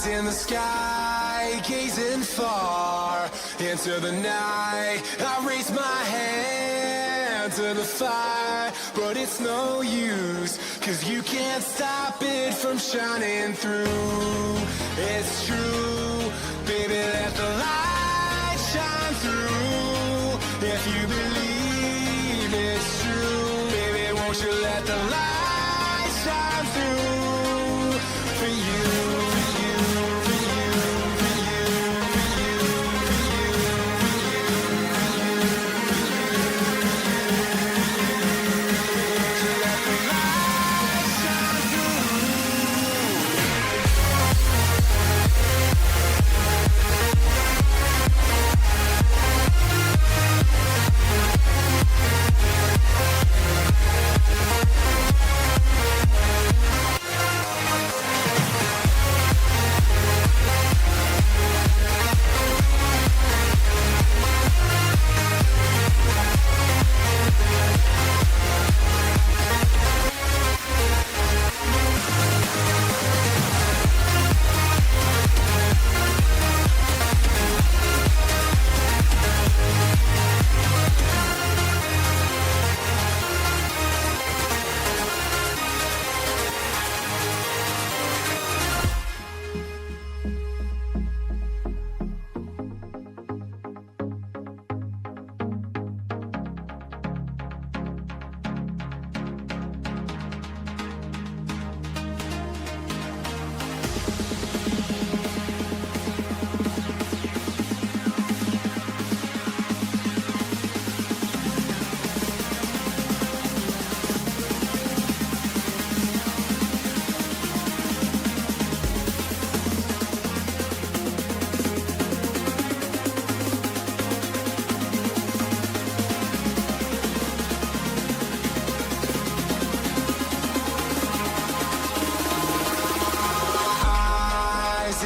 Eyes in the sky, gazing far into the night. I raise my hand to the fire, but it's no use, 'cause you can't stop it from shining through. It's true, baby, let the light shine through. If you believe it's true, baby, won't you let the light shine through for you.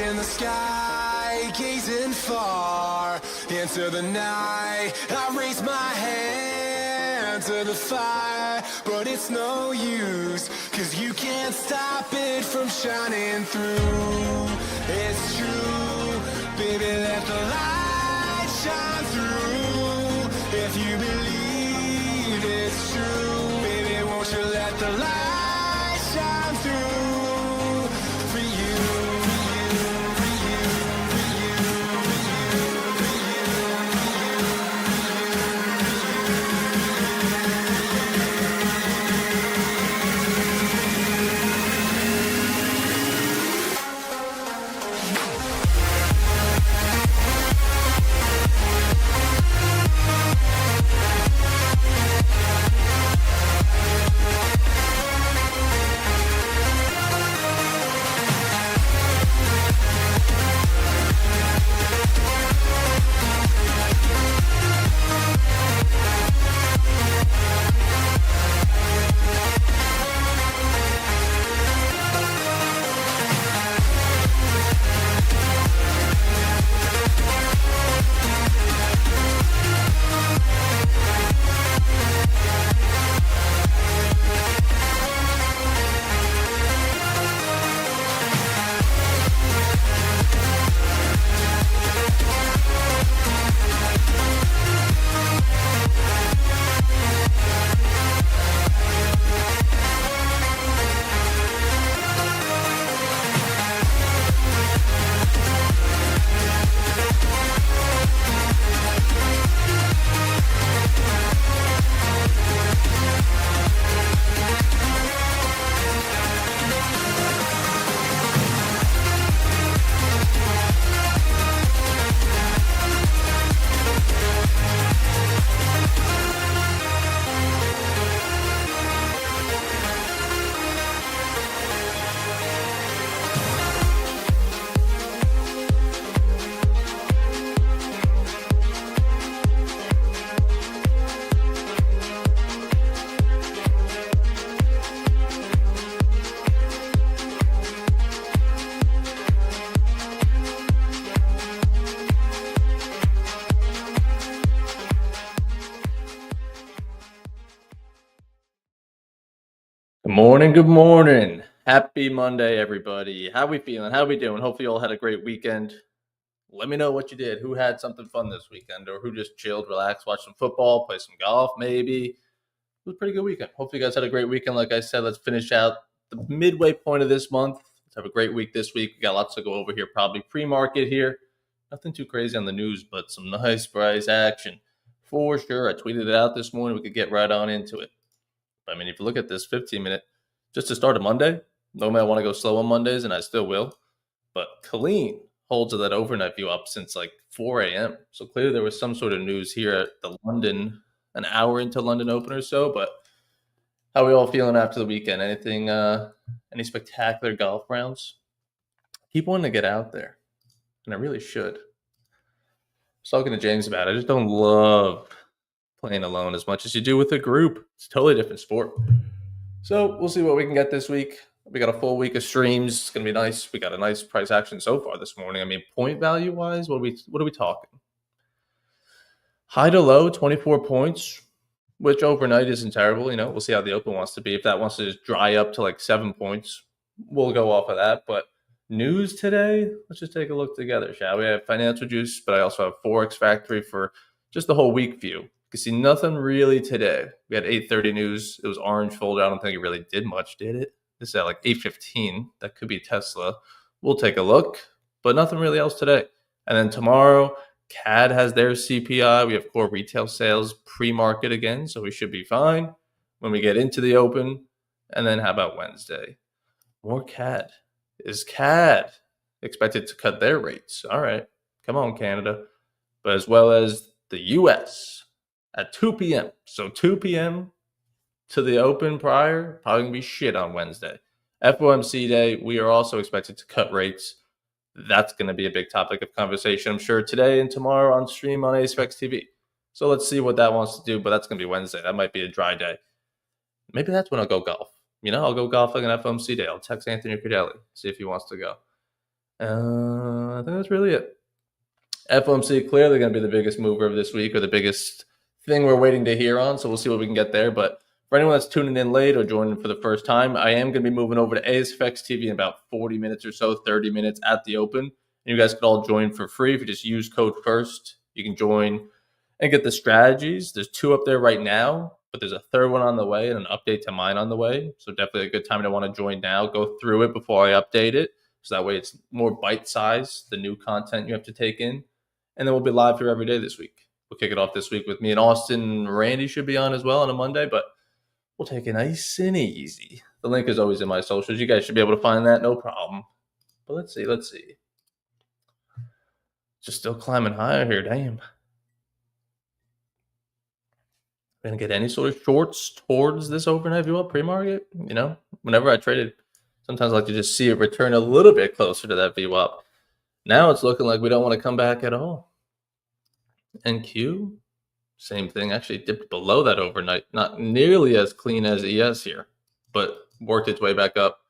In the sky, gazing far into the night. I raise my hand to the fire, but it's no use, 'cause you can't stop it from shining through. It's true, baby, let the light shine through. If you believe it's true, baby, won't you let the light shine through for you. Good morning. Happy Monday, everybody. How we feeling? How we doing? Hopefully you all had a great weekend. Let me know what you did. Who had something fun this weekend or who just chilled, relaxed, watched some football, play some golf, maybe. It was a pretty good weekend. Hopefully you guys had a great weekend. Like I said, let's finish out the midway point of this month. Let's have a great week this week. We got lots to go over here, probably pre-market here. Nothing too crazy on the news, but some nice price action for sure. I tweeted it out this morning. We could get right on into it. I mean, if you look at this 15-minute, just to start a Monday, normally I want to go slow on Mondays, and I still will. But Colleen holds that overnight view up since like 4 a.m. So clearly there was some sort of news here at the London, an hour into London Open or so. But how are we all feeling after the weekend? Anything, any spectacular golf rounds? Keep wanting to get out there, and I really should. I was talking to James about it. I just don't love playing alone as much as you do with a group. It's a totally different sport. So we'll see what we can get this week. We got a full week of streams. It's gonna be nice. We got a nice price action so far this morning. I mean, point value wise, what are we talking? High to low, 24 points, which overnight isn't terrible. You know, we'll see how the open wants to be. If that wants to just dry up to like 7 points, we'll go off of that. But news today, let's just take a look together, shall we? I have financial juice, but I also have Forex Factory for just the whole week view. You can see nothing really today. We had 8:30 news. It was orange folder. I don't think it really did much, did it? This is at like 8:15. That could be Tesla. We'll take a look, but nothing really else today. And then tomorrow, CAD has their CPI. We have core retail sales pre-market again, so we should be fine when we get into the open. And then how about Wednesday? More CAD. Is CAD expected to cut their rates? All right. Come on, Canada. But as well as the US at 2 p.m. So 2 p.m. to the open prior, probably going to be shit on Wednesday. FOMC day, we are also expected to cut rates. That's going to be a big topic of conversation, I'm sure, today and tomorrow on stream on AceFX TV. So let's see what that wants to do, but that's going to be Wednesday. That might be a dry day. Maybe that's when I'll go golf. You know, I'll go golf like an FOMC day. I'll text Anthony Credelli, see if he wants to go. I think that's really it. FOMC clearly going to be the biggest mover of this week, or the biggest thing we're waiting to hear on. So we'll see what we can get there. But for anyone that's tuning in late or joining for the first time, I am going to be moving over to AceFX TV in about 40 minutes or so, 30 minutes at the open. And you guys could all join for free. If you just use code FIRST, you can join and get the strategies. There's 2 up there right now, but there's a 3rd one on the way and an update to mine on the way. So definitely a good time to want to join now. Go through it before I update it. So that way it's more bite-sized, the new content you have to take in. And then we'll be live here every day this week. We'll kick it off this week with me and Austin. Randy should be on as well on a Monday, but we'll take it nice and easy. The link is always in my socials. You guys should be able to find that, no problem. But let's see. Just still climbing higher here, damn. Gonna get any sort of shorts towards this overnight view up pre-market? You know, whenever I traded, sometimes I like to just see it return a little bit closer to that view up. Now it's looking like we don't want to come back at all. NQ, same thing, actually dipped below that overnight. Not nearly as clean as ES here, but worked its way back up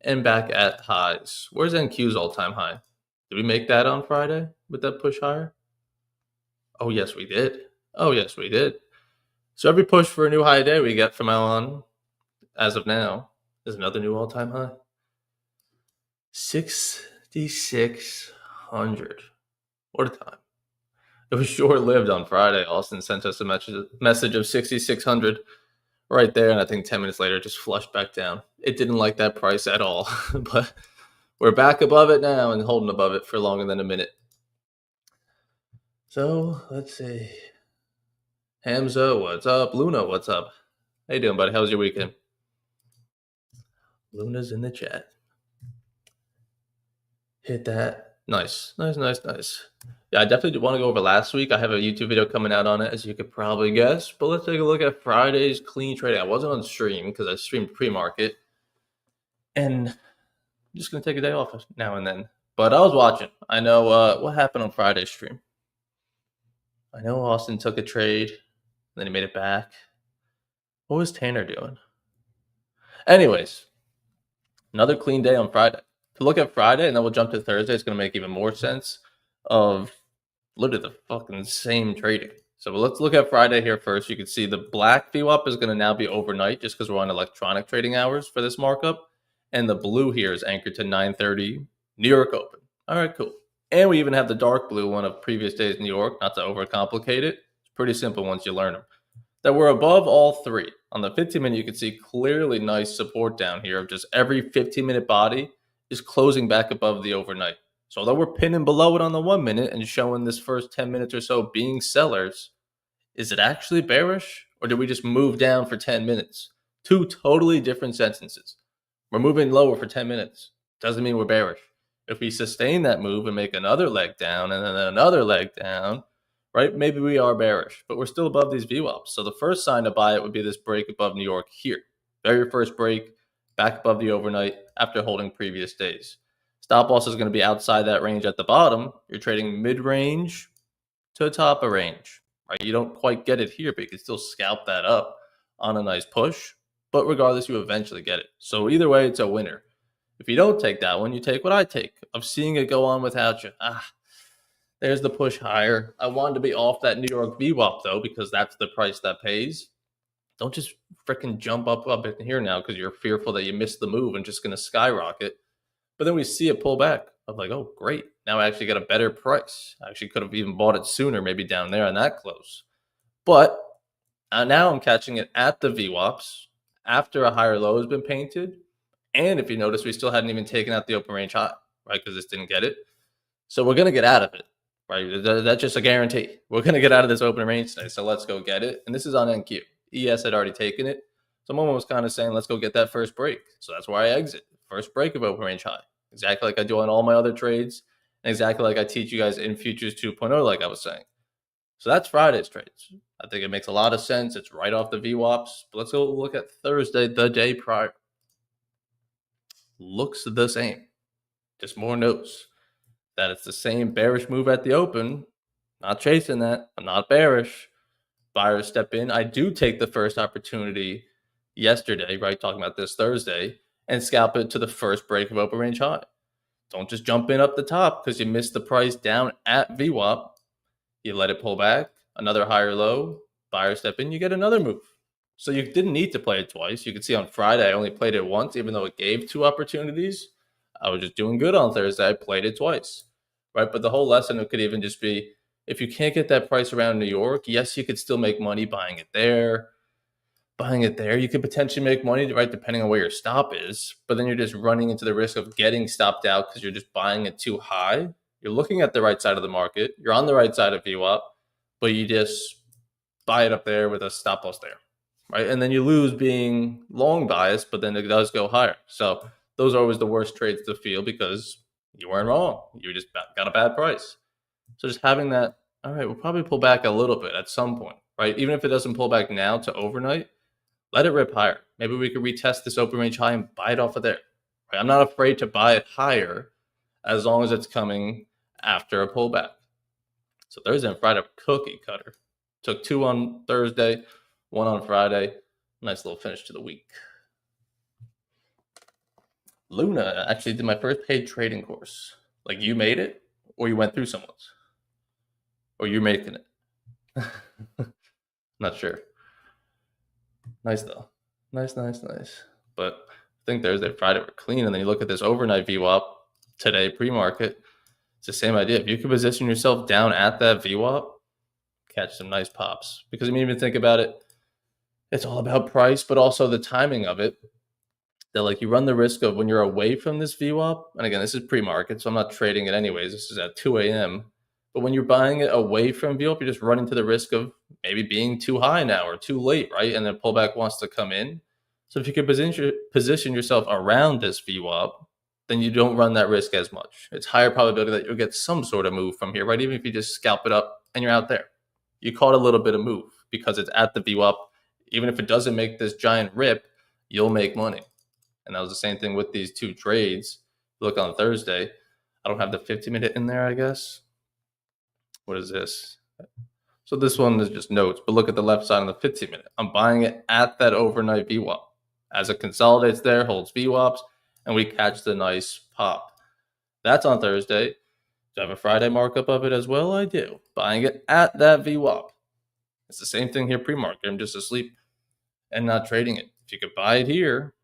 and back at highs. Where's NQ's all-time high? Did we make that on Friday with that push higher? Oh, yes, we did. So every push for a new high day we get from now on, as of now, is another new all-time high. 6,600. What a time. It was short-lived on Friday. Austin sent us a message of 6,600 right there, and I think 10 minutes later it just flushed back down. It didn't like that price at all, but we're back above it now and holding above it for longer than a minute. So let's see. Hamza, what's up? Luna, what's up? How you doing, buddy? How was your weekend? Luna's in the chat. Hit that. Nice. Yeah, I definitely want to go over last week. I have a YouTube video coming out on it, as you could probably guess. But let's take a look at Friday's clean trading. I wasn't on stream because I streamed pre-market. And I'm just going to take a day off now and then. But I was watching. I know what happened on Friday's stream. I know Austin took a trade. Then he made it back. What was Tanner doing? Anyways, another clean day on Friday. To look at Friday, and then we'll jump to Thursday, it's going to make even more sense of literally the fucking same trading. So let's look at Friday here first. You can see the black VWAP is going to now be overnight just because we're on electronic trading hours for this markup. And the blue here is anchored to 9:30 New York Open. All right, cool. And we even have the dark blue one of previous days New York, not to overcomplicate it. It's pretty simple once you learn them. That we're above all three. On the 15-minute, you can see clearly nice support down here of just every 15-minute body is closing back above the overnight. So although we're pinning below it on the 1 minute and showing this first 10 minutes or so being sellers, is it actually bearish or did we just move down for 10 minutes? Two totally different sentences. We're moving lower for 10 minutes. Doesn't mean we're bearish. If we sustain that move and make another leg down and then another leg down, right, maybe we are bearish, but we're still above these VWAPs. So the first sign to buy it would be this break above New York here. Very first break, back above the overnight after holding previous days. Stop loss is going to be outside that range at the bottom. You're trading mid-range to top of range, right? You don't quite get it here, but you can still scalp that up on a nice push. But regardless, you eventually get it. So either way, it's a winner. If you don't take that one, you take what I take of seeing it go on without you. There's the push higher. I wanted to be off that New York VWAP though, because that's the price that pays. Don't just freaking jump up in here now because you're fearful that you missed the move and just going to skyrocket. But then we see it pull back. I'm like, oh, great. Now I actually got a better price. I actually could have even bought it sooner, maybe down there on that close. But now I'm catching it at the VWAPs after a higher low has been painted. And if you notice, we still hadn't even taken out the open range high, right? Because this didn't get it. So we're going to get out of it, right? That's just a guarantee. We're going to get out of this open range today. So let's go get it. And this is on NQ. ES had already taken it. Someone was kind of saying, let's go get that first break. So that's where I exit. First break of open range high. Exactly like I do on all my other trades. And exactly like I teach you guys in Futures 2.0, like I was saying. So that's Friday's trades. I think it makes a lot of sense. It's right off the VWAPs. But let's go look at Thursday, the day prior. Looks the same. Just more notes that it's the same bearish move at the open. Not chasing that. I'm not bearish. Buyers step in. I do take the first opportunity yesterday, right? Talking about this Thursday, and scalp it to the first break of open range high. Don't just jump in up the top because you missed the price down at VWAP. You let it pull back, another higher low, buyer step in, you get another move. So you didn't need to play it twice. You can see on Friday, I only played it once, even though it gave two opportunities. I was just doing good on Thursday. I played it twice, right? But the whole lesson could even just be, if you can't get that price around New York, yes, you could still make money buying it there. Buying it there, you could potentially make money, right, depending on where your stop is. But then you're just running into the risk of getting stopped out because you're just buying it too high. You're looking at the right side of the market. You're on the right side of VWAP, but you just buy it up there with a stop loss there, right? And then you lose being long biased, but then it does go higher. So those are always the worst trades to feel because you weren't wrong. You just got a bad price. So just having that, all right, we'll probably pull back a little bit at some point, right? Even if it doesn't pull back now to overnight, let it rip higher. Maybe we could retest this open range high and buy it off of there. Right? I'm not afraid to buy it higher as long as it's coming after a pullback. So Thursday and Friday, cookie cutter. Took two on Thursday, one on Friday. Nice little finish to the week. Luna actually did my first paid trading course. Like you made it, or you went through someone's, or you're making it. Not sure. Nice though. Nice. But I think Thursday, Friday were clean. And then you look at this overnight VWAP today, pre-market. It's the same idea. If you can position yourself down at that VWAP, catch some nice pops. Because I mean, even think about it, it's all about price, but also the timing of it. That like you run the risk of when you're away from this VWAP, and again, this is pre-market, so I'm not trading it anyways. This is at 2 a.m. But when you're buying it away from VWAP, you're just running to the risk of maybe being too high now or too late, right? And then pullback wants to come in. So if you can position yourself around this VWAP, then you don't run that risk as much. It's higher probability that you'll get some sort of move from here, right? Even if you just scalp it up and you're out there. You caught a little bit of move because it's at the VWAP. Even if it doesn't make this giant rip, you'll make money. And that was the same thing with these two trades. Look on Thursday. I don't have the 50-minute in there, I guess. What is this? So this one is just notes, but look at the left side on the 15-minute. I'm buying it at that overnight VWAP. As it consolidates there, holds VWAPs, and we catch the nice pop. That's on Thursday. Do I have a Friday markup of it as well? I do. Buying it at that VWAP. It's the same thing here pre-market. I'm just asleep and not trading it. If you could buy it here,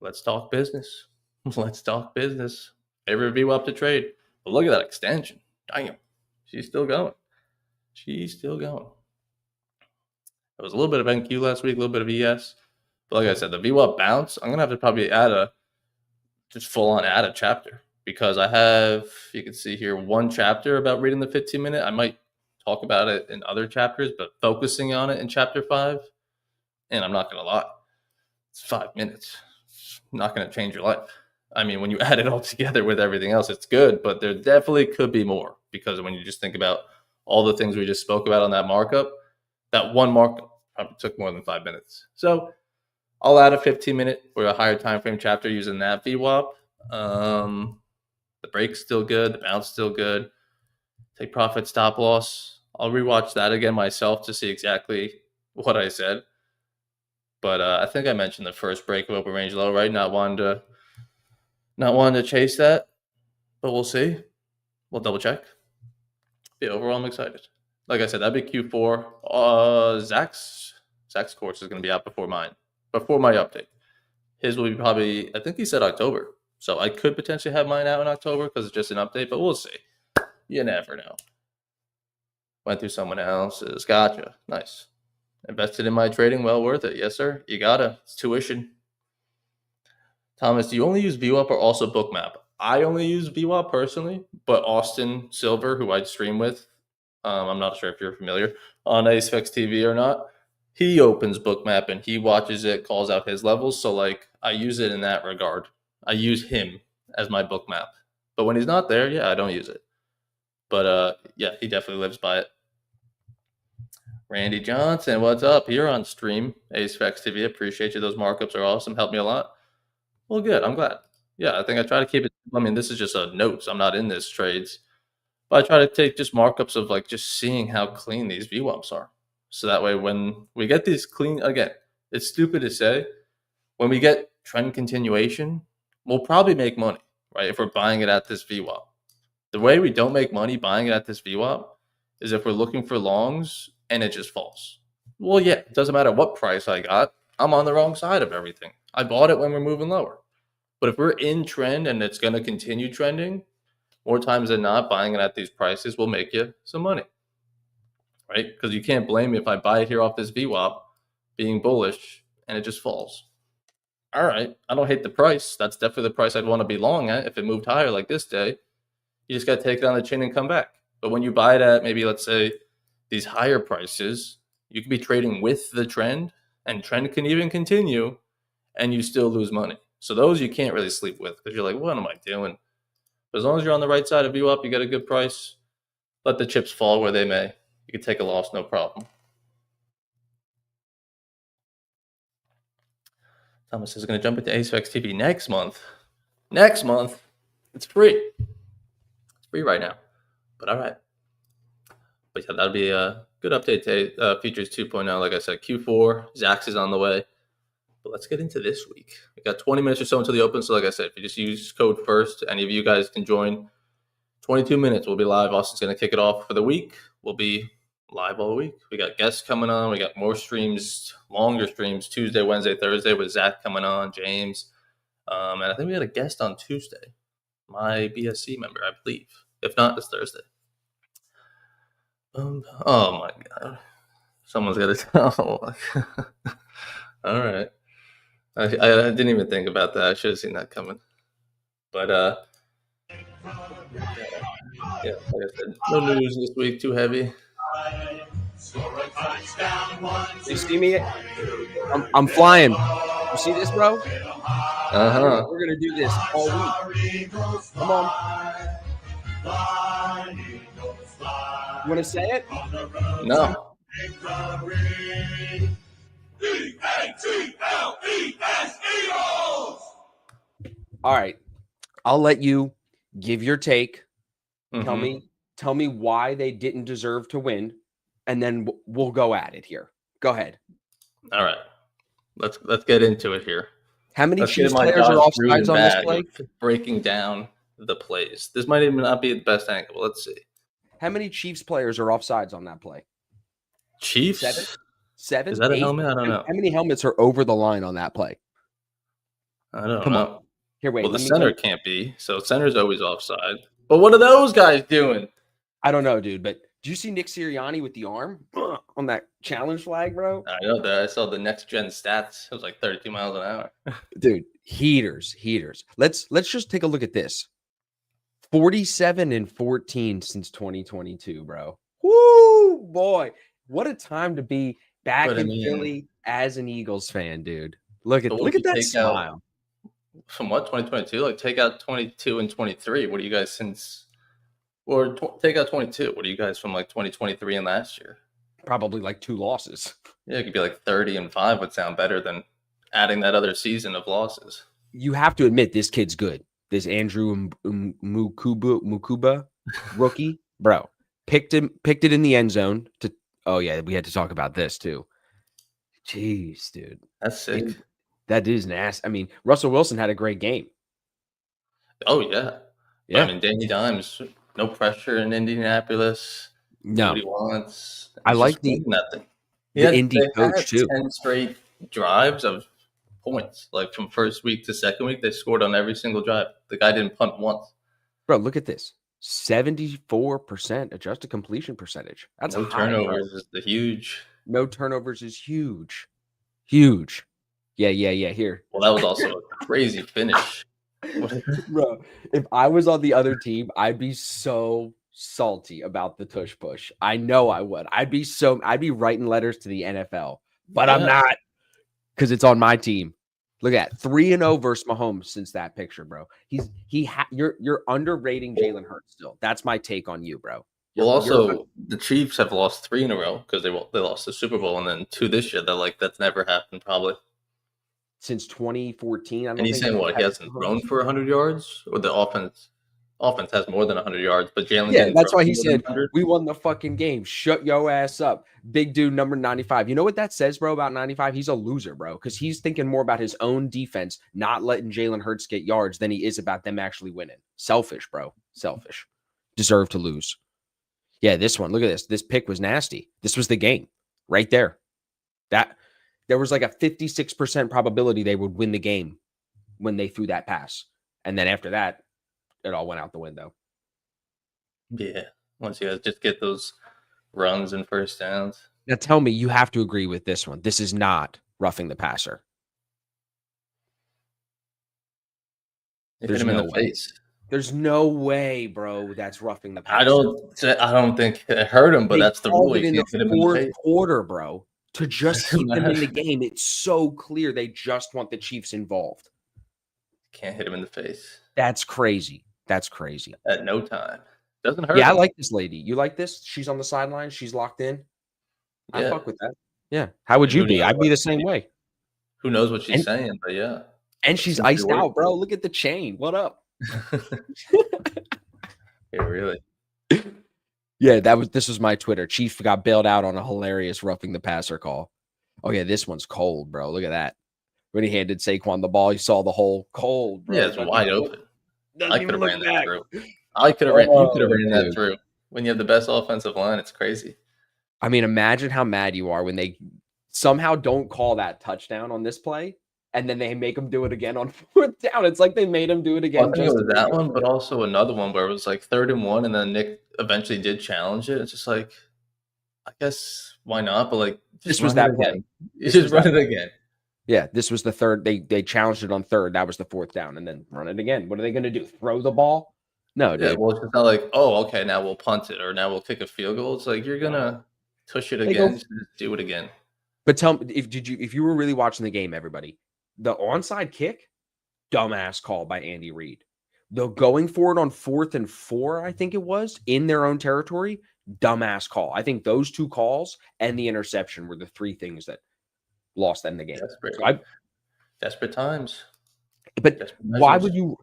Let's talk business. Let's talk business. Favorite VWAP to trade. But look at that extension. Damn. She's still going. She's still going. There was a little bit of NQ last week, a little bit of ES. But like I said, the VWAP bounce, I'm going to have to probably just full on add a chapter. Because I have, you can see here, one chapter about reading the 15-minute. I might talk about it in other chapters, but focusing on it in chapter 5. And I'm not going to lie, it's 5 minutes. It's not going to change your life. I mean, when you add it all together with everything else, it's good, but there definitely could be more. Because when you just think about all the things we just spoke about on that markup, that one markup probably took more than 5 minutes. So I'll add a 15-minute or a higher time frame chapter using that VWAP. The break's still good. The bounce still good. Take profit, stop loss. I'll rewatch that again myself to see exactly what I said. But I think I mentioned the first break of open range low, right? Not wanting to chase that, but we'll see. We'll double check. Yeah, overall, I'm excited. Like I said, that'd be Q4. Zach's course is going to be out before mine, before my update. His will be probably, I think he said October. So I could potentially have mine out in October because it's just an update, but we'll see. You never know. Went through someone else's. Gotcha. Nice. Invested in my trading. Well worth it. Yes, sir. You gotta. It's tuition. Thomas, do you only use VWAP or also Bookmap? I only use VWAP personally, but Austin Silver, who I stream with, I'm not sure if you're familiar, on AceFX TV or not, he opens Bookmap and he watches it, calls out his levels. So, like, I use it in that regard. I use him as my Bookmap. But when he's not there, yeah, I don't use it. But, yeah, he definitely lives by it. Randy Johnson, what's up? You're on stream, AceFX TV. Appreciate you. Those markups are awesome. Help me a lot. Well, good. I'm glad. Yeah, I think I try to keep it. I mean, this is just a notes. I'm not in this trades. But I try to take just markups of like just seeing how clean these VWAPs are. So that way when we get these clean, again, it's stupid to say, when we get trend continuation, we'll probably make money, right? If we're buying it at this VWAP. The way we don't make money buying it at this VWAP is if we're looking for longs and it just falls. Well, yeah, it doesn't matter what price I got. I'm on the wrong side of everything. I bought it when we're moving lower. But if we're in trend and it's going to continue trending, more times than not, buying it at these prices will make you some money, right? Because you can't blame me if I buy it here off this VWAP being bullish and it just falls. All right, I don't hate the price. That's definitely the price I'd want to be long at if it moved higher like this day. You just got to take it on the chin and come back. But when you buy it at maybe, let's say, these higher prices, you can be trading with the trend and trend can even continue and you still lose money. So those you can't really sleep with because you're like, what am I doing? But as long as you're on the right side of VWAP, you get a good price. Let the chips fall where they may. You can take a loss, no problem. Thomas is going to jump into AceFX TV next month. Next month, it's free. It's free right now. But all right. But yeah, that'll be a good update to Features 2.0. Like I said, Q4, Zax is on the way. But let's get into this week. We got 20 minutes or so until the open. So like I said, if you just use code FIRST, any of you guys can join. 22 minutes, we'll be live. Austin's going to kick it off for the week. We'll be live all week. We got guests coming on. We got more streams, longer streams, Tuesday, Wednesday, Thursday with Zach coming on, James. And I think we had a guest on Tuesday, my BSC member, I believe. If not, it's Thursday. Oh, my God. Someone's got to tell. All right. I didn't even think about that. I should have seen that coming. But, yeah, like I said, no news this week, too heavy. You see me? I'm flying. You see this, bro? Uh-huh. We're going to do this all week. Come on. You want to say it? No. All right. I'll let you give your take. Mm-hmm. Tell me why they didn't deserve to win, and then we'll go at it here. Go ahead. All right. Let's get into it here. How many Chiefs players are offsides on this play? Breaking down the plays. This might even not be the best angle. Let's see. How many Chiefs players are offsides on that play? Chiefs? 7? Is that 8? a helmet? I don't know. How many helmets are over the line on that play? I don't Come on. know. Here, wait. Well, the Let me. center can't be, so center's always offside. But what are those guys doing? I don't know, dude. But do you see Nick Sirianni with the arm on that challenge flag, bro? I know that. I saw the next gen stats. It was like 32 miles an hour. Dude, heaters. Let's just take a look at this. 47-14 since 2022, bro. Woo, boy. What a time to be back But I in mean, Philly as an Eagles fan, dude. Look but at what if you that take out smile. from what 2022? Like take out 22 and 23. What are you guys since? Or take out 22. What are you guys from like 2023 and last year? Probably like 2 losses. Yeah, it could be like 30-5 would sound better than adding that other season of losses. You have to admit this kid's good. This Andrew Mukuba rookie, bro. Picked it in the end zone to. Oh yeah, we had to talk about this too. Jeez, dude. That's sick. That is nasty. I mean, Russell Wilson had a great game. Oh yeah. Yeah. I mean, Danny Dimes, no pressure in Indianapolis. No. What he wants. I He's like just the winning that thing. Indy They coach had too. 10 straight drives of points. Like from first week to second week, they scored on every single drive. The guy didn't punt once. Bro, look at this. 74% adjusted completion percentage. That's No high, bro. turnovers is the huge. No turnovers is huge. Huge. Yeah. Here. Well, that was also a crazy finish. Bro, if I was on the other team, I'd be so salty about the tush push. I know I would. I'd be writing letters to the NFL, but I'm Yeah. not because it's on my team. Look at that. 3-0 versus Mahomes since that picture, bro. You're underrating Jalen Hurts still. That's my take on you, bro. Well, also the Chiefs have lost 3 in a row because they lost the Super Bowl, and then 2 this year. They're like that's never happened probably. Since 2014, I don't And he's think saying what he hasn't thrown for 100 yards, or the offense has more than 100 yards, but Jalen. Yeah, didn't that's throw why he more than said 100. we won the fucking game. Shut your ass up, big dude number 95. You know what that says, bro? About 95, he's a loser, bro, because he's thinking more about his own defense, not letting Jalen Hurts get yards, than he is about them actually winning. Selfish, bro. Selfish. Deserve to lose. Yeah, this one. Look at this. This pick was nasty. This was the game right there. There was like a 56% probability they would win the game when they threw that pass. And then after that, it all went out the window. Yeah, once you guys just get those runs and first downs. Now tell me, you have to agree with this one. This is not roughing the passer. They There's hit him in no the way. face. There's no way, bro, that's roughing the passer. I don't think it hurt him, but They that's the called rule. it You in can't the hit him in the fourth face. quarter, bro, to just Doesn't keep them in the matter. game. It's so clear they just want the Chiefs involved. Can't hit him in the face That's crazy. That's crazy. at no time. Doesn't hurt. Yeah, I him. like this lady. You like this? She's on the sideline. She's locked in. I Yeah. fuck with that. Yeah. How would And you who be? knows I'd be what the she- same way. Who knows what she's And- saying? But yeah. And she's Seems to be iced out, working. bro. Look at the chain. What up? Yeah, really. Yeah, this was my Twitter. Chief got bailed out on a hilarious roughing the passer call. Oh yeah, this one's cold, bro. Look at that. When he handed Saquon the ball, he saw the hole. Cold, bro. Yeah, it's Doesn't wide even- open. doesn't I even could have look ran that back. through. You could have ran that dude. through. When you have the best offensive line, it's crazy. I mean, imagine how mad you are when they somehow don't call that touchdown on this play, and then they make him do it again on 4th down. It's like they made him do it again. Well, I think it just was to make that up one, for but it. also another one where it was like 3rd and 1, and then Nick eventually did challenge it. It's just like, I guess why not? But like, This just was run that it play. again. This Just was run that it again. Yeah, this was the 3rd. They challenged it on 3rd. That was the 4th down, and then run it again. What are they going to do? Throw the ball? No, Yeah, dude. well, it's just not like, oh, okay, now we'll punt it or now we'll kick a field goal. It's like you're gonna tush it They go- again, just do it again. But tell me if you were really watching the game, everybody, the onside kick, dumbass call by Andy Reid. The going for it on 4th and 4, I think it was, in their own territory, dumbass call. I think those 2 calls and the interception were the 3 things that lost them the game. Desperate. So Desperate times. but Desperate why measures. would you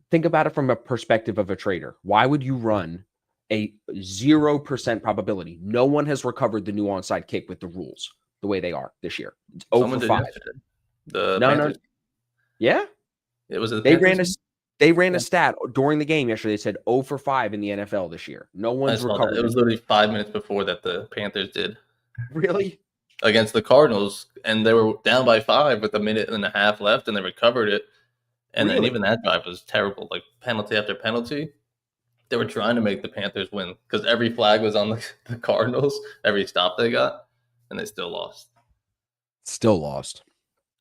think about it from a perspective of a trader? Why would you run a 0% probability? No one has recovered the new onside kick with the rules the way they are this year. It's Someone over did 5. yesterday. The No. Panthers. Yeah. It was the They ran a Panthers? they ran Yeah. a stat during the game yesterday. They said 0 for 5 in the NFL this year. No I one's saw that. recovered. It was literally 5 minutes before that the Panthers did Really? against the Cardinals, and they were down by 5 with a minute and a half left, and they recovered it. And then Really? even that drive was terrible. Like penalty after penalty. They were trying to make the Panthers win because every flag was on the Cardinals, every stop they got, and they still lost. Still lost.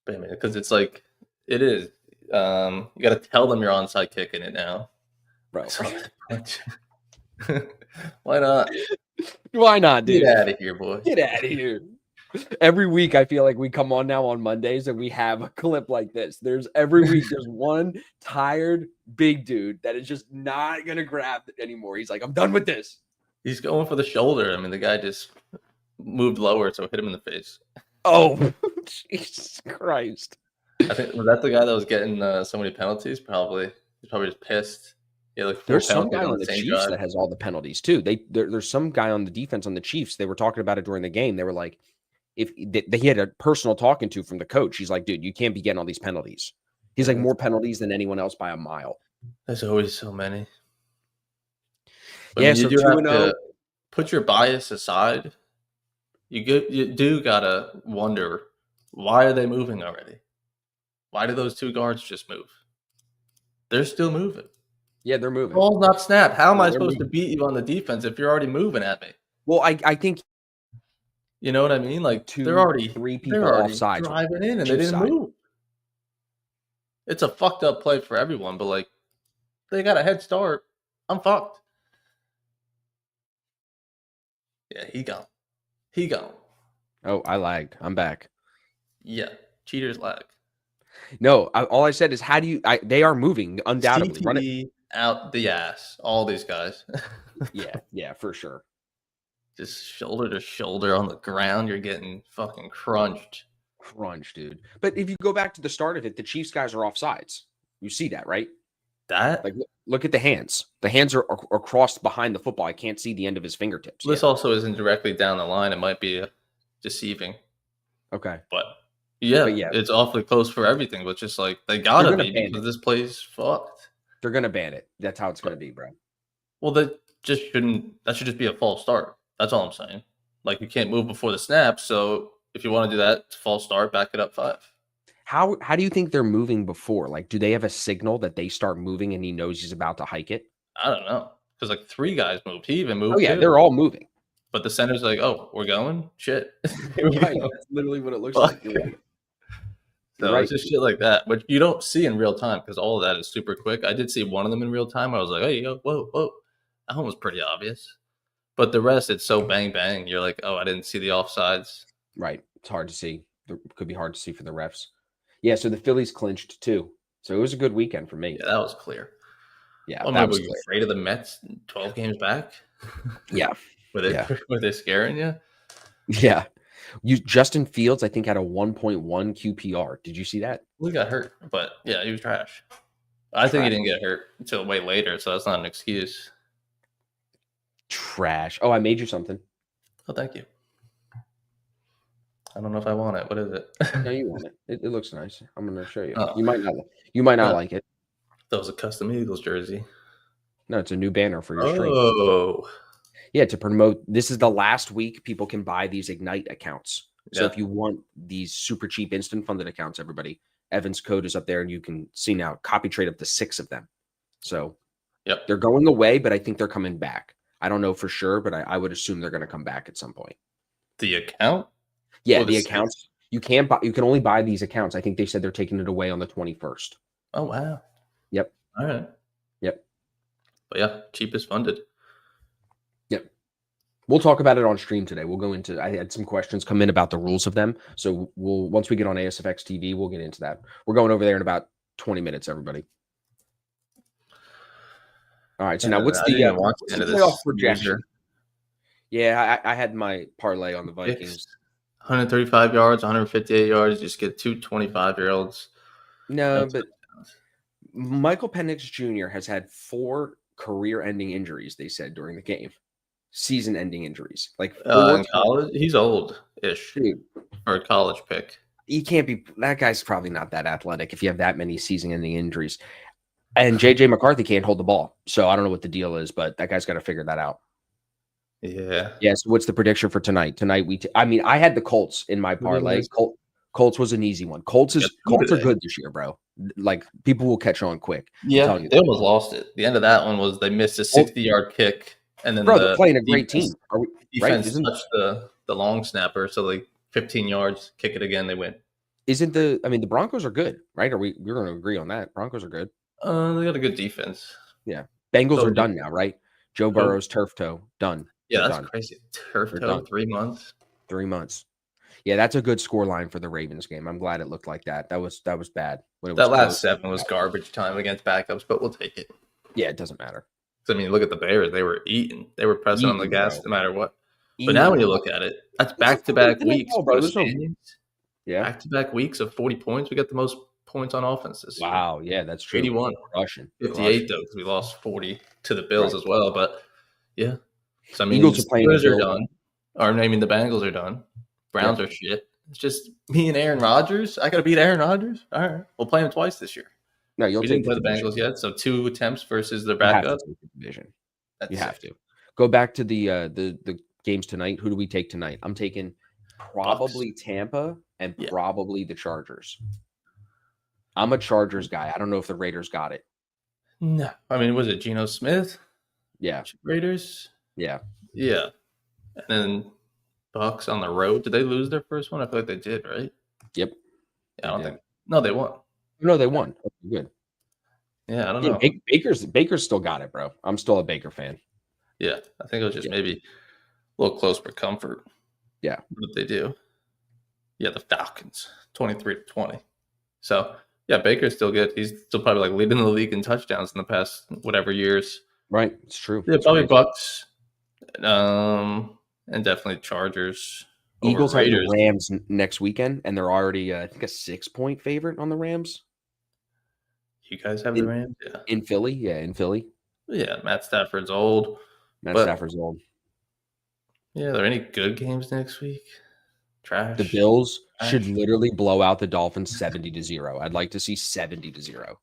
Because it's like it is. You got to tell them you're onside kicking it now. Bro. Why not? Why not, dude? Get out of here, boy. Get out of here. Every week, I feel like we come on now on Mondays and we have a clip like this. Every week, there's one tired big dude that is just not going to grab it anymore. He's like, I'm done with this. He's going for the shoulder. I mean, the guy just moved lower, so it hit him in the face. Oh, Jesus Christ. I think was that the guy that was getting so many penalties? Probably. He's probably just pissed. Yeah, like There's some guy on the same Chiefs drive. that has all the penalties too. There's some guy on the defense on the Chiefs. They were talking about it during the game. They were like, if he had a personal talking to from the coach, he's like, dude, you can't be getting all these penalties. He's like more penalties than anyone else by a mile. There's always so many. But Yeah, I mean, so you do have 2-0. to put your bias aside. You do gotta wonder, why are they moving already? Why do those two guards just move? They're still moving. Yeah, they're moving. Ball's not snapped. How am Yeah, I they're supposed to moving. beat you on the defense if you're already moving at me? Well, I think You know what I mean? Like Two, they're already three people they're already offsides. driving in and they Chiefs didn't side. move. It's a fucked up play for everyone, but like they got a head start. I'm fucked. Yeah, he gone. He gone. Oh, I lagged. I'm back. Yeah, cheaters lag. No, all I said is, how do you? They are moving undoubtedly. Run it. CTE out the ass. All these guys. Yeah, for sure. Just shoulder to shoulder on the ground. You're getting fucking crunched. Crunch, dude. But if you go back to the start of it, the Chiefs guys are offsides. You see that, right? That Like, look at the hands. The hands are crossed behind the football. I can't see the end of his fingertips. this Yeah. also isn't directly down the line. It might be deceiving, Okay. but yeah, But yeah. it's awfully close for everything. But just like they gotta gonna be ban because it. this play's fucked. They're gonna ban it. That's how it's gonna be, bro. Well, that just shouldn't. That should just be a false start. That's all I'm saying. Like you can't move before the snap. So if you want to do that, it's a false start. Back it up 5. How do you think they're moving before? Like, do they have a signal that they start moving and he knows he's about to hike it? I don't know because like 3 guys moved. He even moved. Oh yeah, too. they're all moving. But the center's like, oh, we're going. Shit. Right. That's literally what it looks Fuck. like. You're right. So Right. it's just shit like that, which you don't see in real time because all of that is super quick. I did see one of them in real time. I was like, hey, whoa. That one was pretty obvious. But the rest, it's so bang, bang. You're like, oh, I didn't see the offsides. Right. It's hard to see. It could be hard to see for the refs. Yeah, so the Phillies clinched too. So it was a good weekend for me. Yeah, that was clear. Yeah, Oh, that my, was were you clear. afraid of the Mets 12 games back? Yeah. Were they scaring you? Yeah. Justin Fields, I think, had a 1.1 QPR. Did you see that? We got hurt, but yeah, he was trash. I think he didn't get hurt until way later, so that's not an excuse. Trash. Oh, I made you something. Oh, thank you. I don't know if I want it. What is it? No, you want it. It looks nice. I'm gonna show you. Oh. You might not Oh. like it. That was a custom Eagles jersey. No, it's a new banner for your stream. Oh, Yeah, to promote. This is the last week people can buy these Ignite accounts. So Yeah. if you want these super cheap instant funded accounts, everybody, Evan's code is up there, and you can see now copy trade up to 6 of them. So Yep. they're going away, but I think they're coming back. I don't know for sure, but I would assume they're going to come back at some point. the account? Yeah, Or the the accounts you can't buy. You can only buy these accounts. I think they said they're taking it away on the 21st. Oh, wow. Yep. All right. Yep. But yeah, cheapest funded. Yep. We'll talk about it on stream today. We'll go into. I had some questions come in about the rules of them, so we'll once we get on ASFX TV, we'll get into that. We're going over there in about 20 minutes, everybody. All right. So now, what's I didn't even watch what's the the end of playoff this projection? loser. Yeah, I had my parlay on the Vikings. 135 yards, 158 yards. Just get 2 25-year-olds. No, That's but Michael Penix Jr. has had 4 career-ending injuries. They said during the game, season-ending injuries. Like 4 In college, he's old-ish Dude, for a college pick. he can't be. That guy's probably not that athletic if you have that many season-ending injuries. And JJ McCarthy can't hold the ball, so I don't know what the deal is, but that guy's got to figure that out. Yeah. Yes. What's the prediction for tonight? Tonight I had the Colts in my parlay. lose? Colts was an easy one. Colts Got two are today. good this year, bro. Like people will catch on quick. I'm Yeah, telling you. they almost lost it. The end of that one was they missed a 60-yard kick, and then Bro, they're the playing a great team. Are we right? defense touched the long snapper, so like 15 yards, kick it again, they win. The Broncos are good, right? We're going to agree on that. Broncos are good. They got a good defense. Yeah. Bengals So are done now, right? Joe Burrow's turf toe done. Yeah, They're that's done. crazy. Turf They're toe, done. 3 months. 3 months. Yeah, that's a good score line for the Ravens game. I'm glad it looked like that. That was bad. When it was That last close. 7 was garbage time against backups, but we'll take it. Yeah, it doesn't matter. I mean, look at the Bears. They were eating. They were pressing on the gas no matter what. But now when you look at it, that's back-to-back weeks. Yeah. Back-to-back weeks of 40 points. We got the most points on offense this year. Wow, yeah, that's true. 81. Russian. 58, though, because we lost 40 to the Bills as well. But, yeah. So, I mean, Eagles the are playing Steelers are done. Or, I mean, the Bengals are done. Browns are shit. It's just me and Aaron Rodgers. I got to beat Aaron Rodgers? All right. We'll play him twice this year. No, we didn't play the Bengals yet, so 2 attempts versus their backup. You have to. Go back to the games tonight. Who do we take tonight? I'm taking probably Bucks. Tampa and probably the Chargers. I'm a Chargers guy. I don't know if the Raiders got it. No. I mean, was it Geno Smith? Yeah. Raiders? Yeah. Yeah. And then Bucks on the road. Did they lose their first one? I feel like they did, right? Yep. Yeah, I don't think. No, they won. No, they won. Okay, good. Yeah, I don't know. Baker's still got it, bro. I'm still a Baker fan. Yeah, I think it was just maybe a little close for comfort. Yeah. What did they do? Yeah, the Falcons, 23-20. So, yeah, Baker's still good. He's still probably like leading the league in touchdowns in the past whatever years. Right. It's true. Yeah, probably Bucks. And definitely Chargers. Eagles have the Rams next weekend, and they're already, I think, a 6-point favorite on the Rams. You guys have the Rams? Yeah. In Philly? Yeah, in Philly. Yeah, Matt Stafford's old. Stafford's old. Yeah, are there any good games next week? Trash. The Bills should literally blow out the Dolphins 70-0. I'd like to see 70-0.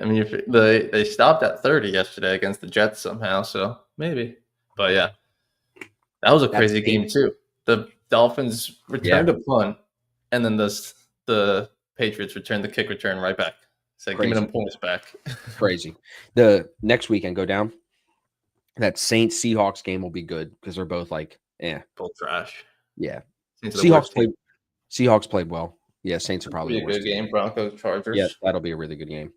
I mean, if they stopped at 30 yesterday against the Jets somehow, so maybe. But yeah, that was a crazy game too. The Dolphins returned a punt, and then the Patriots returned the kick return right back. So give me them points back. Crazy. The next weekend go down. That Saints Seahawks game will be good because they're both like, both trash. Yeah. Seahawks played well. Yeah, Saints are probably a good game. Broncos Chargers. Yeah, that'll be a really good game.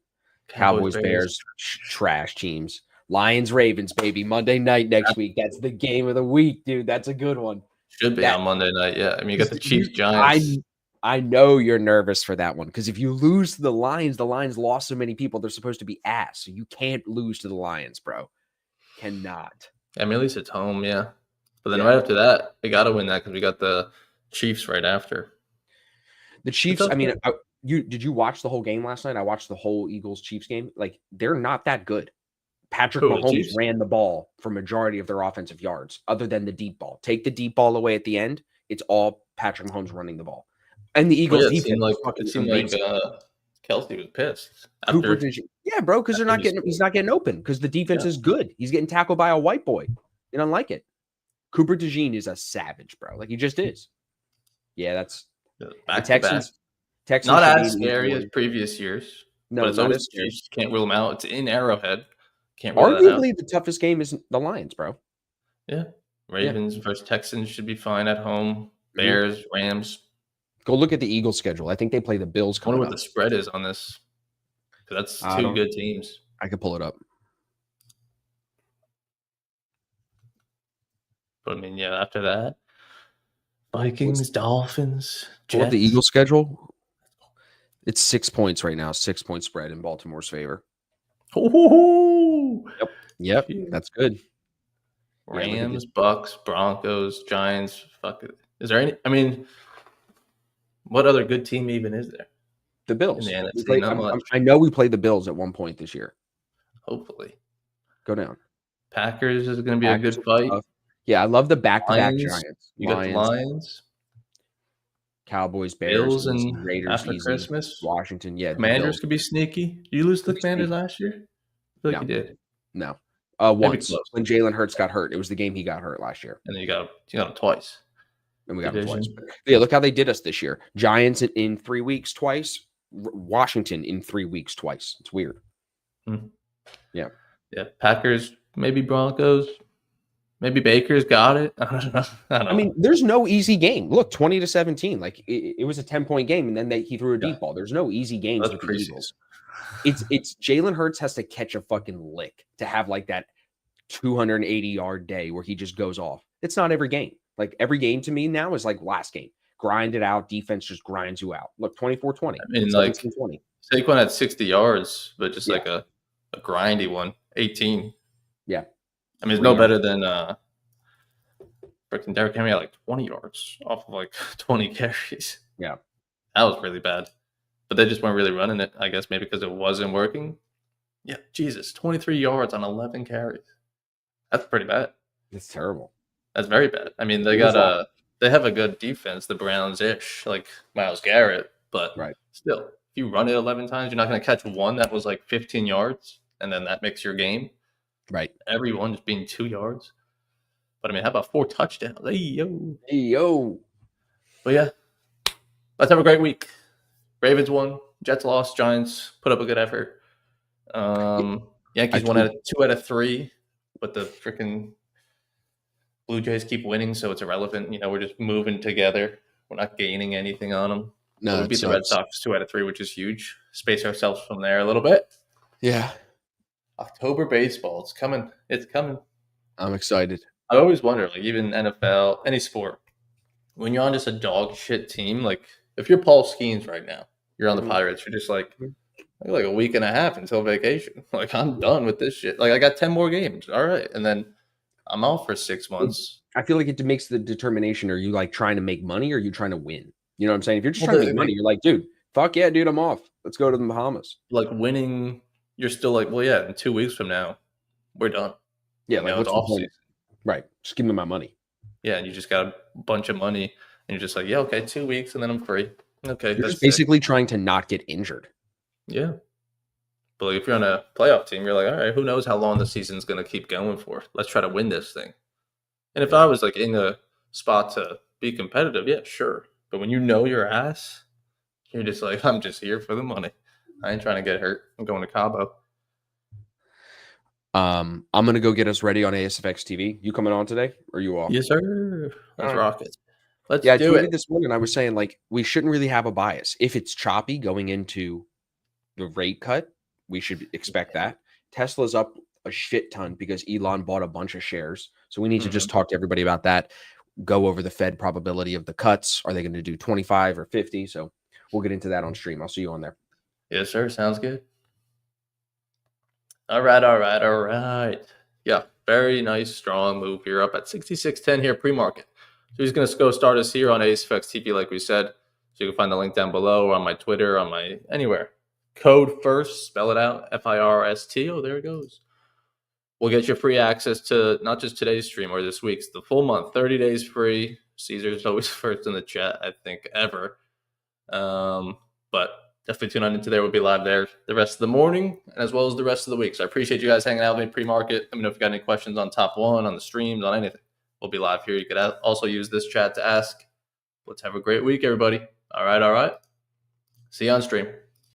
Cowboys Bears trash teams. Lions Ravens, baby. Monday night next week. That's the game of the week, dude. That's a good one. Should be on Monday night. Yeah. I mean, you got the Chiefs Giants. I know you're nervous for that one because if you lose to the Lions lost so many people. They're supposed to be ass. So you can't lose to the Lions, bro. Cannot. I mean, at least it's home, yeah. But then right after that, we got to win that because we got the Chiefs right after. The Chiefs, I mean, did you watch the whole game last night? I watched the whole Eagles-Chiefs game. Like, they're not that good. Patrick Mahomes ran the ball for majority of their offensive yards other than the deep ball. Take the deep ball away at the end, it's all Patrick Mahomes running the ball. And the Eagles defense. It seemed like Kelsey was pissed. Yeah, bro, because he's not getting open because the defense is good. He's getting tackled by a white boy. You don't like it. Cooper DeJean is a savage, bro. Like he just is. Yeah, that's Texans. Not as scary as previous years. No, but it's always Chiefs. Can't rule them out. It's in Arrowhead. Can't rule Arguably, the toughest game is the Lions, bro. Yeah. Ravens versus Texans should be fine at home. Bears, Rams. Go look at the Eagles schedule. I think they play the Bills. I wonder what the spread is on this. Because that's two good teams. I could pull it up. But I mean, yeah, after that, Vikings, Dolphins, Jets. The Eagles schedule. It's 6 points right now. 6-point spread in Baltimore's favor. Ooh. Yep. That's good. Rams, Bucks, Broncos, Giants. Fuck it. Is there any? I mean, what other good team even is there? The Bills. In the NFC, I know we played the Bills at one point this year. Hopefully. Go down. Packers is going to be a good fight. Yeah, I love the back-to-back Giants. You got the Lions. Cowboys, Bears, Bills, and Raiders after Christmas. Washington, yeah. Commanders could be sneaky. Did you lose to the Commanders last year? I feel like you did. No. Once when Jalen Hurts got hurt. It was the game he got hurt last year. And then you got him twice. and we got them twice. Division. Yeah, look how they did us this year. Giants in 3 weeks twice. Washington in 3 weeks twice. It's weird. Yeah. Packers, maybe Broncos, maybe Baker's got it. I don't know. I mean, there's no easy game. Look, 20-17. Like it was a 10-point game, and then he threw a deep ball. There's no easy games with the Eagles. It's Jalen Hurts has to catch a fucking lick to have like that 280-yard day where he just goes off. It's not every game. Like every game to me now is like last game. Grind it out. Defense just grinds you out. Look, 24-20. I mean, like 20. Saquon had 60 yards, but just like a grindy one. 18. Yeah. I mean, it's no better than freaking Derrick Henry had like 20 yards off of like 20 carries. Yeah. That was really bad. But they just weren't really running it, I guess, maybe because it wasn't working. Yeah, Jesus, 23 yards on 11 carries. That's pretty bad. It's terrible. That's very bad. I mean, they have a good defense, the Browns-ish, like Myles Garrett, but still, if you run it 11 times, you're not going to catch one that was like 15 yards, and then that makes your game. Right. Everyone just being 2 yards. But I mean, how about 4 touchdowns? Hey, yo. Hey, yo. But yeah, let's have a great week. Ravens won, Jets lost, Giants put up a good effort. Yankees won 2 out of 3, but the freaking Blue Jays keep winning, so it's irrelevant. You know, we're just moving together. We're not gaining anything on them. No, we beat the Red Sox 2 out of 3, which is huge. Space ourselves from there a little bit. Yeah. October baseball. It's coming. It's coming. I'm excited. I always wonder, like even NFL, any sport, when you're on just a dog shit team, like if you're Paul Skeens right now, you're on the Pirates, you're just like a week and a half until vacation. Like I'm done with this shit. Like I got 10 more games. All right. And then I'm off for 6 months. I feel like it makes the determination. Are you like trying to make money or are you trying to win? You know what I'm saying? If you're just trying to make money, you're like, dude, fuck yeah, dude, I'm off. Let's go to the Bahamas. Like winning, you're still like, well, yeah, in 2 weeks from now, we're done. Yeah, like what's off season. Right. Just give me my money. Yeah, and you just got a bunch of money, and you're just like, yeah, okay, 2 weeks, and then I'm free. Okay, you're just basically trying to not get injured. Yeah. But like if you're on a playoff team, you're like, all right, who knows how long the season's going to keep going for? Let's try to win this thing. And if I was like in a spot to be competitive, yeah, sure. But when you know your ass, you're just like, I'm just here for the money. I ain't trying to get hurt. I'm going to Cabo. I'm going to go get us ready on ASFX TV. You coming on today or you off? Yes, sir. Let's rock it. Let's I do it. This morning I was saying like we shouldn't really have a bias. If it's choppy going into the rate cut, we should expect that. Tesla's up a shit ton because Elon bought a bunch of shares. So we need to just talk to everybody about that. Go over the Fed probability of the cuts. Are they going to do 25 or 50? So we'll get into that on stream. I'll see you on there. Yes, sir. Sounds good. All right. Yeah, very nice, strong move here. Up at 66.10 here pre-market. So he's going to go start us here on ASFX TV, like we said. So you can find the link down below or on my Twitter, on my anywhere. Code FIRST, spell it out, FIRST. Oh, there it goes. We'll get you free access to not just today's stream or this week's, the full month, 30 days free. Caesar's always first in the chat, I think, ever. But definitely tune on into there. We'll be live there the rest of the morning as well as the rest of the week. So I appreciate you guys hanging out with me pre-market. Let me know if you got any questions on Top One, on the streams, on anything. We'll be live here. You could also use this chat to ask. Let's have a great week, everybody. All right. See you on stream.